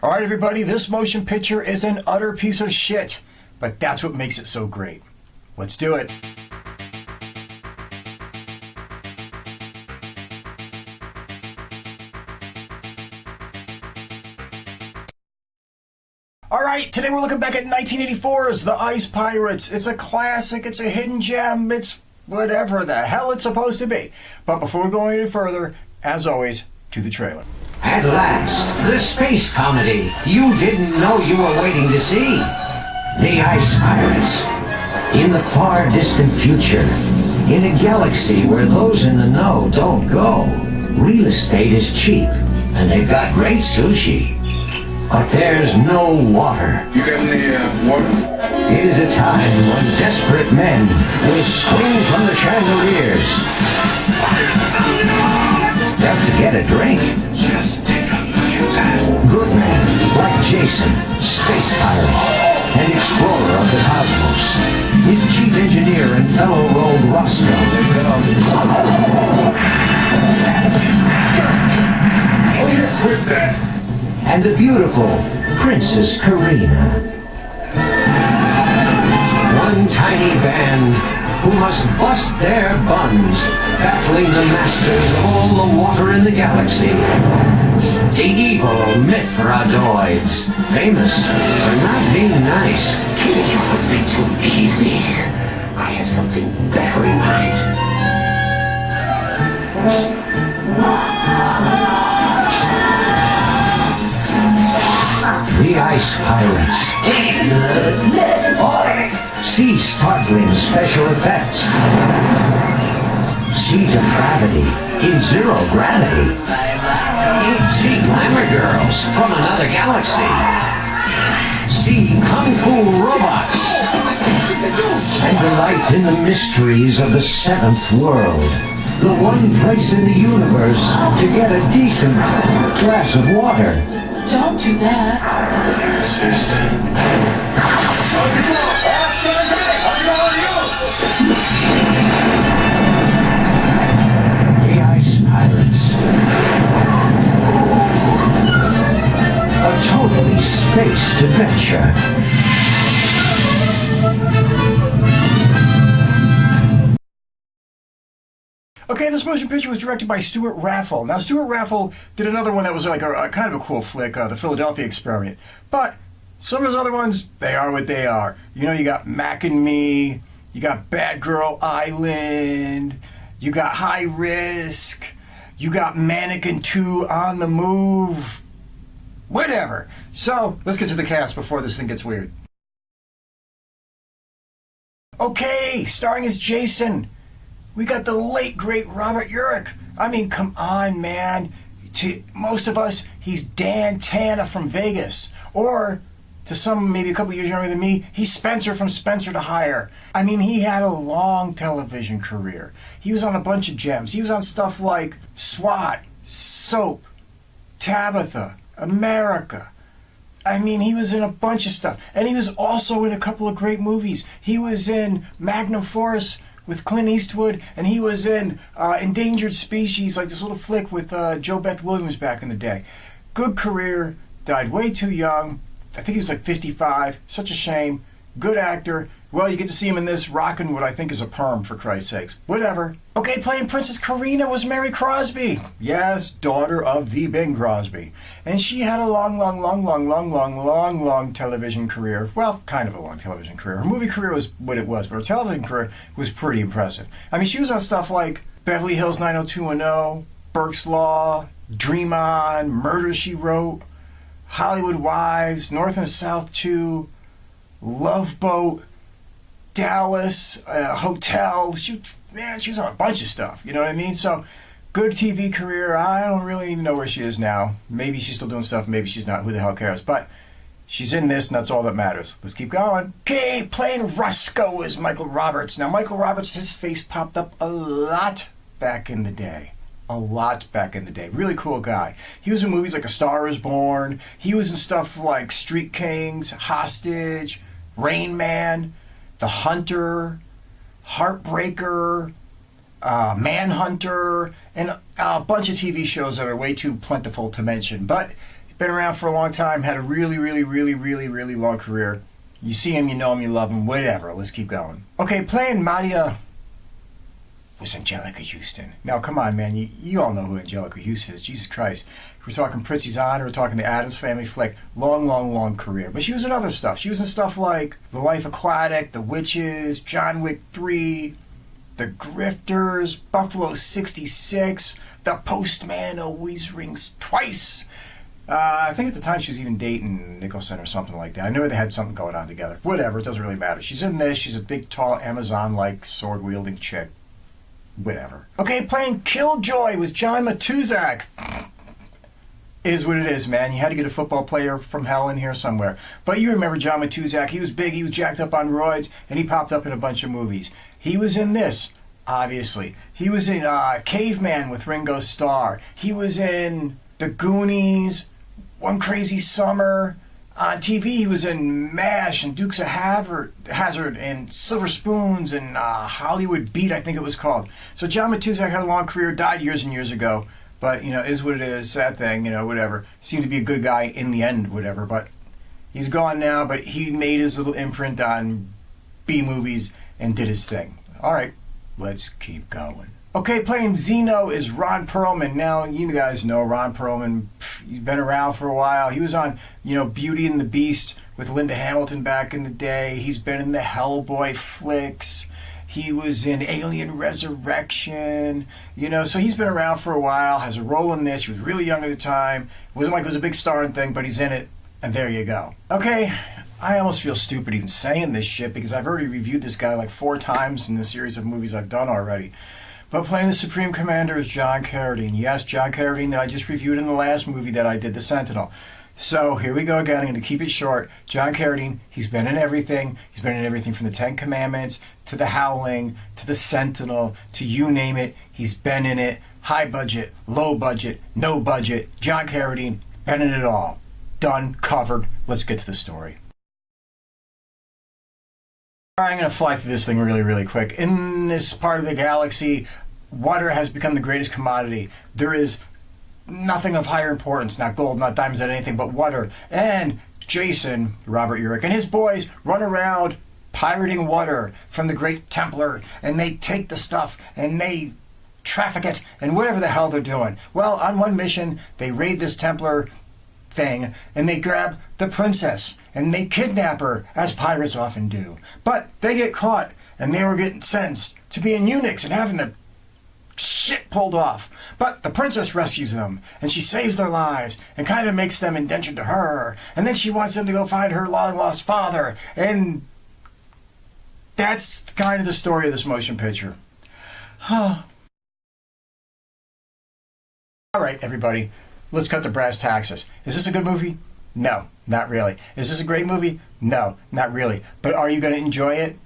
All right, everybody, this motion picture is an utter piece of shit, but that's what makes it so great. Let's do it. All right, today we're looking back at 1984's The Ice Pirates. It's a classic, it's a hidden gem, it's whatever the hell it's supposed to be. But before we go any further, as always, to the trailer. At last, the space comedy you didn't know you were waiting to see. The Ice Pirates. In the far distant future, in a galaxy where those in the know don't go, real estate is cheap, and they've got great sushi. But there's no water. You got any water? It is a time when desperate men will swing from the chandeliers just to get a drink. Just take a look at that. Good men like Jason, space pirate, and explorer of the cosmos. His chief engineer and fellow rogue Roscoe. Oh, yeah, quit that. And the beautiful Princess Karina. One tiny band who must bust their buns, battling the masters of all the water in the galaxy. The evil Mithradoids, famous for not being nice. You would be too easy. I have something better in mind. The Ice Pirates. See startling special effects. See depravity in zero gravity. See glamour girls from another galaxy. See kung fu robots. And delight in the mysteries of the seventh world. The one place in the universe to get a decent glass of water. Don't do that. The Ice Pirates. A totally spaced adventure. Okay, this motion picture was directed by Stewart Raffill. Now, Stewart Raffill did another one that was like a kind of a cool flick, The Philadelphia Experiment. But some of those other ones, they are what they are. You know, you got Mac and Me, you got Bad Girl Island, you got High Risk, you got Mannequin 2 on the Move, whatever. So, let's get to the cast before this thing gets weird. Okay, starring as Jason. We got the late, great Robert Urich. I mean, come on, man. To most of us, he's Dan Tana from Vegas. Or, to some maybe a couple years younger than me, he's Spencer from Spencer to Hire. I mean, he had a long television career. He was on a bunch of gems. He was on stuff like SWAT, Soap, Tabitha, America. I mean, he was in a bunch of stuff. And he was also in a couple of great movies. He was in Magnum Force with Clint Eastwood, and he was in Endangered Species, like this little flick with Joe Beth Williams back in the day. Good career, died way too young. I think he was like 55. Such a shame. Good actor. Well, you get to see him in this rocking what I think is a perm, for Christ's sakes. Whatever. Okay, playing Princess Karina was Mary Crosby. Yes, daughter of the Bing Crosby. And she had a long television career. Well, kind of a long television career. Her movie career was what it was, but her television career was pretty impressive. I mean, she was on stuff like Beverly Hills 90210, Burke's Law, Dream On, Murder, She Wrote, Hollywood Wives, North and South 2, Love Boat, Dallas, Hotel. She was on a bunch of stuff, you know what I mean? So, good TV career. I don't really even know where she is now. Maybe she's still doing stuff, maybe she's not. Who the hell cares? But she's in this, and that's all that matters. Let's keep going. Okay, playing Roscoe is Michael Roberts. Now, Michael Roberts, his face popped up a lot back in the day. A lot back in the day. Really cool guy. He was in movies like A Star Is Born. He was in stuff like Street Kings, Hostage, Rain Man, The Hunter, Heartbreaker, Manhunter, and a bunch of TV shows that are way too plentiful to mention. But Been around for a long time, had a really, really, really, really, really long career. You see him, you know him, you love him, whatever. Let's keep going. Okay, playing Maida was Anjelica Huston. Now, come on, man. You all know who Anjelica Huston is. Jesus Christ. We're talking Prizzi's Honor. We're talking the Addams Family flick. Long, long, long career. But she was in other stuff. She was in stuff like The Life Aquatic, The Witches, John Wick 3, The Grifters, Buffalo 66, The Postman Always Rings Twice. I think at the time she was even dating Nicholson or something like that. I knew they had something going on together. Whatever, it doesn't really matter. She's in this. She's a big, tall, Amazon-like, sword-wielding chick. Whatever. Okay, playing Killjoy with John Matuszak. Is what it is, man. You had to get a football player from hell in here somewhere. But you remember John Matuszak. He was big. He was jacked up on roids, and he popped up in a bunch of movies. He was in this, obviously. He was in Caveman with Ringo Starr. He was in The Goonies, One Crazy Summer. On TV, he was in MASH and Dukes of Hazzard and Silver Spoons and Hollywood Beat, I think it was called. So John Matuszak had a long career, died years and years ago. But, you know, is what it is, sad thing, you know, whatever. Seemed to be a good guy in the end, whatever. But he's gone now, but he made his little imprint on B-movies and did his thing. All right, let's keep going. Okay, playing Zeno is Ron Perlman. Now, you guys know Ron Perlman. He's been around for a while. He was on, you know, Beauty and the Beast with Linda Hamilton back in the day. He's been in the Hellboy flicks. He was in Alien Resurrection. You know, so he's been around for a while, has a role in this. He was really young at the time. It wasn't like it was a big starring thing, but he's in it, and there you go. Okay, I almost feel stupid even saying this shit because I've already reviewed this guy like 4 times in the series of movies I've done already. But playing the Supreme Commander is John Carradine. Yes, John Carradine that I just reviewed in the last movie that I did, The Sentinel. So here we go again. I'm going to keep it short. John Carradine, he's been in everything. He's been in everything from the Ten Commandments to The Howling to The Sentinel to you name it. He's been in it. High budget, low budget, no budget. John Carradine, been in it all. Done, covered. Let's get to the story. All right, I'm going to fly through this thing really, really quick. In this part of the galaxy, water has become the greatest commodity. There is nothing of higher importance, not gold, not diamonds, not anything, but water. And Jason, Robert Urich, and his boys run around pirating water from the Great Templar, and they take the stuff, and they traffic it, and whatever the hell they're doing. Well, on one mission, they raid this Templar thing, and they grab the princess, and they kidnap her, as pirates often do. But they get caught, and they were getting sentenced to being eunuchs and having the shit pulled off. But the princess rescues them, and she saves their lives, and kind of makes them indentured to her, and then she wants them to go find her long-lost father, and that's kind of the story of this motion picture. All right, everybody. Let's cut the brass taxes. Is this a good movie? No, not really. Is this a great movie? No, not really. But are you going to enjoy it?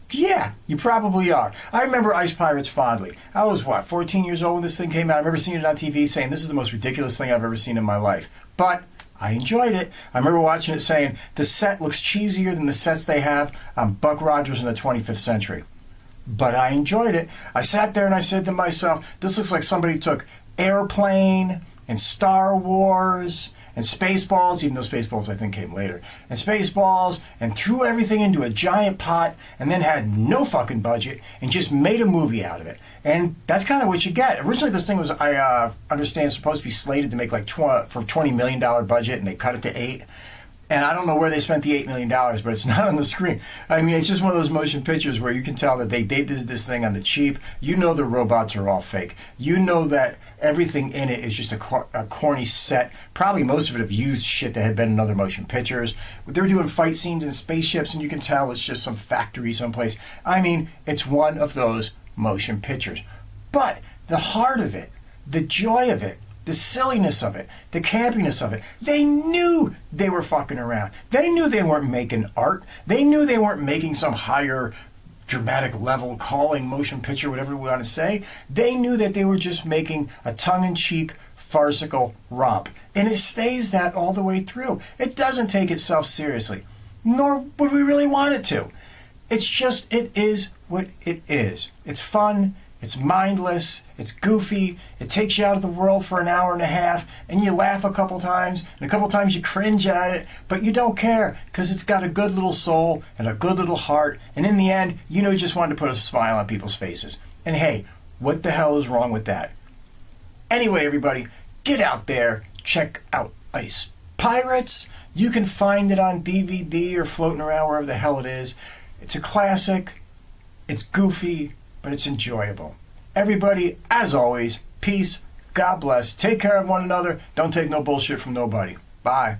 Yeah, you probably are. I remember Ice Pirates fondly. I was, 14 years old when this thing came out. I remember seeing it on TV saying, this is the most ridiculous thing I've ever seen in my life. But I enjoyed it. I remember watching it saying, the set looks cheesier than the sets they have on Buck Rogers in the 25th century. But I enjoyed it. I sat there and I said to myself, this looks like somebody took Airplane and Star Wars and Spaceballs, even though Spaceballs I think came later, and Spaceballs, and threw everything into a giant pot and then had no fucking budget and just made a movie out of it. And that's kind of what you get. Originally this thing was, I understand, supposed to be slated to make like for $20 million budget, and they cut it to 8. And I don't know where they spent the $8 million, but it's not on the screen. I mean, it's just one of those motion pictures where you can tell that they did this thing on the cheap. You know the robots are all fake. You know that everything in it is just a corny set. Probably most of it have used shit that had been in other motion pictures. They're doing fight scenes in spaceships, and you can tell it's just some factory someplace. I mean, it's one of those motion pictures. But the heart of it, the joy of it, the silliness of it, the campiness of it, they knew they were fucking around. They knew they weren't making art. They knew they weren't making some higher dramatic level calling motion picture, whatever we want to say. They knew that they were just making a tongue-in-cheek, farcical romp. And it stays that all the way through. It doesn't take itself seriously, nor would we really want it to. It's just, it is what it is. It's fun, It's mindless, it's goofy, it takes you out of the world for an hour and a half, and you laugh a couple times, and a couple times you cringe at it, but you don't care, because it's got a good little soul and a good little heart, and in the end, you just wanted to put a smile on people's faces. And hey, what the hell is wrong with that? Anyway, everybody, get out there, check out Ice Pirates. You can find it on DVD or floating around wherever the hell it is. It's a classic, it's goofy, but it's enjoyable. Everybody, as always, peace, God bless, take care of one another, don't take no bullshit from nobody. Bye.